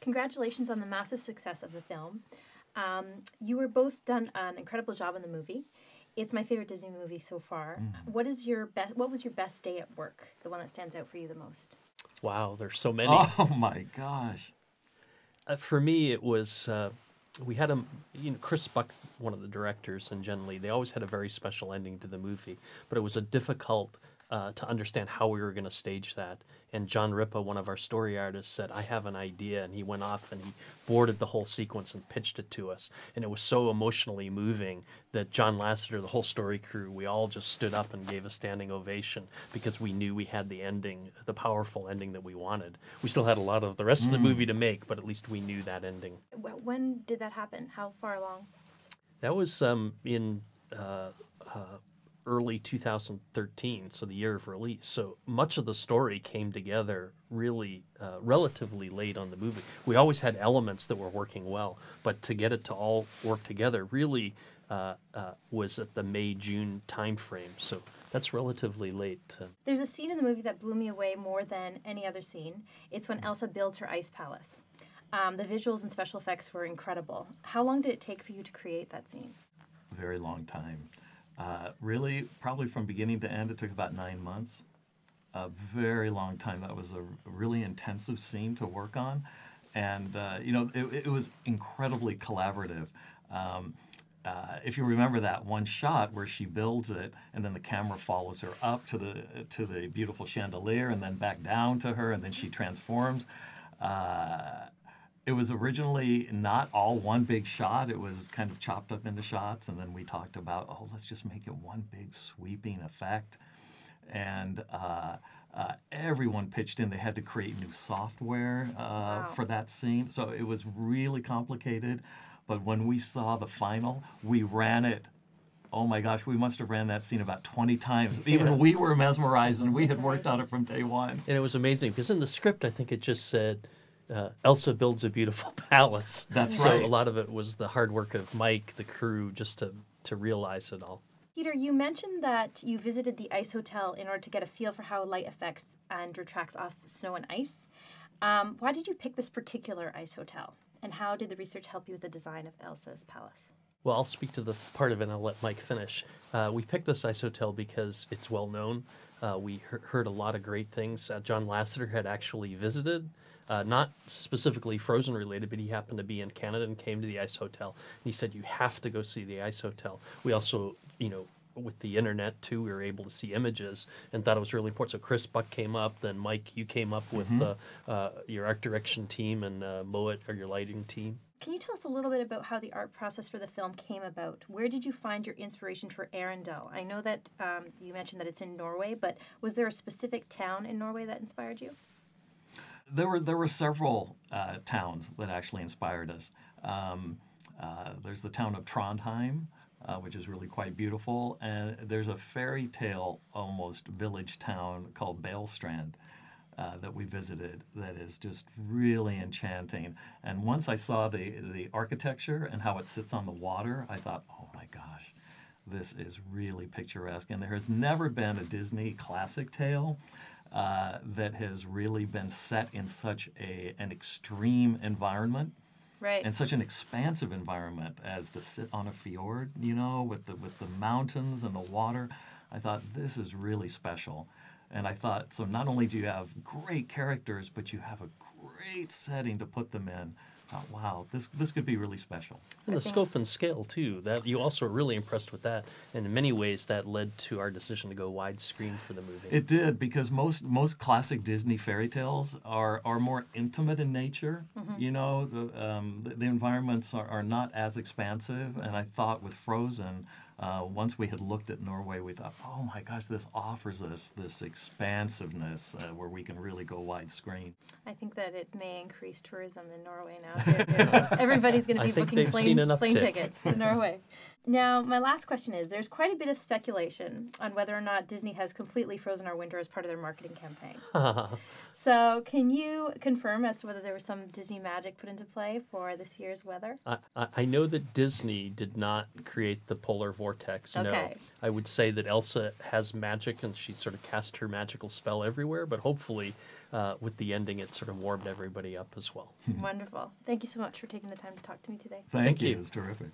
Congratulations on the massive success of the film. You were both done an incredible job in the movie. It's my favorite Disney movie so far. What was your best day at work? The one that stands out for you the most? Wow, there's so many. Oh my gosh. For me, it was we had Chris Buck, one of the directors, and Jen Lee. They always had a very special ending to the movie, but it was a difficult to understand how we were going to stage that. And John Ripa, one of our story artists, said, "I have an idea," and he went off and he boarded the whole sequence and pitched it to us. And it was so emotionally moving that John Lasseter, the whole story crew, we all just stood up and gave a standing ovation because we knew we had the ending, the powerful ending that we wanted. We still had a lot of the rest of the movie to make, but at least we knew that ending. When did that happen? How far along? That was in early 2013, so the year of release. So much of the story came together really relatively late on the movie. We always had elements that were working well, but to get it to all work together really was at the May-June timeframe. So that's relatively late. There's a scene in the movie that blew me away more than any other scene. It's when Elsa builds her ice palace. The visuals and special effects were incredible. How long did it take for you to create that scene? A very long time. Really, probably from beginning to end, it took about 9 months. A very long time. That was a really intensive scene to work on. And, it was incredibly collaborative. If you remember that one shot where she builds it and then the camera follows her up to the beautiful chandelier and then back down to her and then she transforms. It was originally not all one big shot. It was kind of chopped up into shots, and then we talked about, let's just make it one big sweeping effect. And everyone pitched in. They had to create new software for that scene. So it was really complicated. But when we saw the final, we ran it. Oh my gosh, we must have ran that scene about 20 times. Even we were mesmerized, and we had worked on it from day one. And it was amazing, because in the script, I think it just said, Elsa builds a beautiful palace. That's so right. A lot of it was the hard work of Mike, the crew, just to realize it all. Peter, you mentioned that you visited the ice hotel in order to get a feel for how light affects and retracts off snow and ice. Why did you pick this particular ice hotel? And how did the research help you with the design of Elsa's palace? Well, I'll speak to the part of it and I'll let Mike finish. We picked this ice hotel because it's well known. We heard a lot of great things. John Lasseter had actually visited, not specifically Frozen related, but he happened to be in Canada and came to the ice hotel. And he said, you have to go see the ice hotel. We also, with the internet too, we were able to see images and thought it was really important. So Chris Buck came up, then Mike, you came up with your art direction team, and Moet, or your lighting team. Can you tell us a little bit about how the art process for the film came about? Where did you find your inspiration for Arendelle? I know that you mentioned that it's in Norway, but was there a specific town in Norway that inspired you? There were several towns that actually inspired us. There's the town of Trondheim, which is really quite beautiful, and there's a fairy tale almost village town called Balestrand that we visited that is just really enchanting. And once I saw the architecture and how it sits on the water, I thought, oh my gosh, this is really picturesque. And there has never been a Disney classic tale that has really been set in such an extreme environment. Right. And such an expansive environment as to sit on a fjord, with the mountains and the water. I thought, this is really special. And I thought, so not only do you have great characters, but you have a great setting to put them in. I thought, wow, this could be really special. And the scope and scale, too. That you also were really impressed with that. And in many ways, that led to our decision to go widescreen for the movie. It did, because most classic Disney fairy tales are more intimate in nature. The environments are not as expansive. And I thought with Frozen, once we had looked at Norway, we thought, oh my gosh, this offers us this expansiveness where we can really go widescreen. I think that it may increase tourism in Norway now. Everybody's going to be booking plane tickets to Norway. Now, my last question is, there's quite a bit of speculation on whether or not Disney has completely frozen our winter as part of their marketing campaign. So can you confirm as to whether there was some Disney magic put into play for this year's weather? I know that Disney did not create the polar vortex, no. Okay. I would say that Elsa has magic and she sort of cast her magical spell everywhere, but hopefully with the ending it sort of warmed everybody up as well. Wonderful. Thank you so much for taking the time to talk to me today. Thank you. you. It was terrific.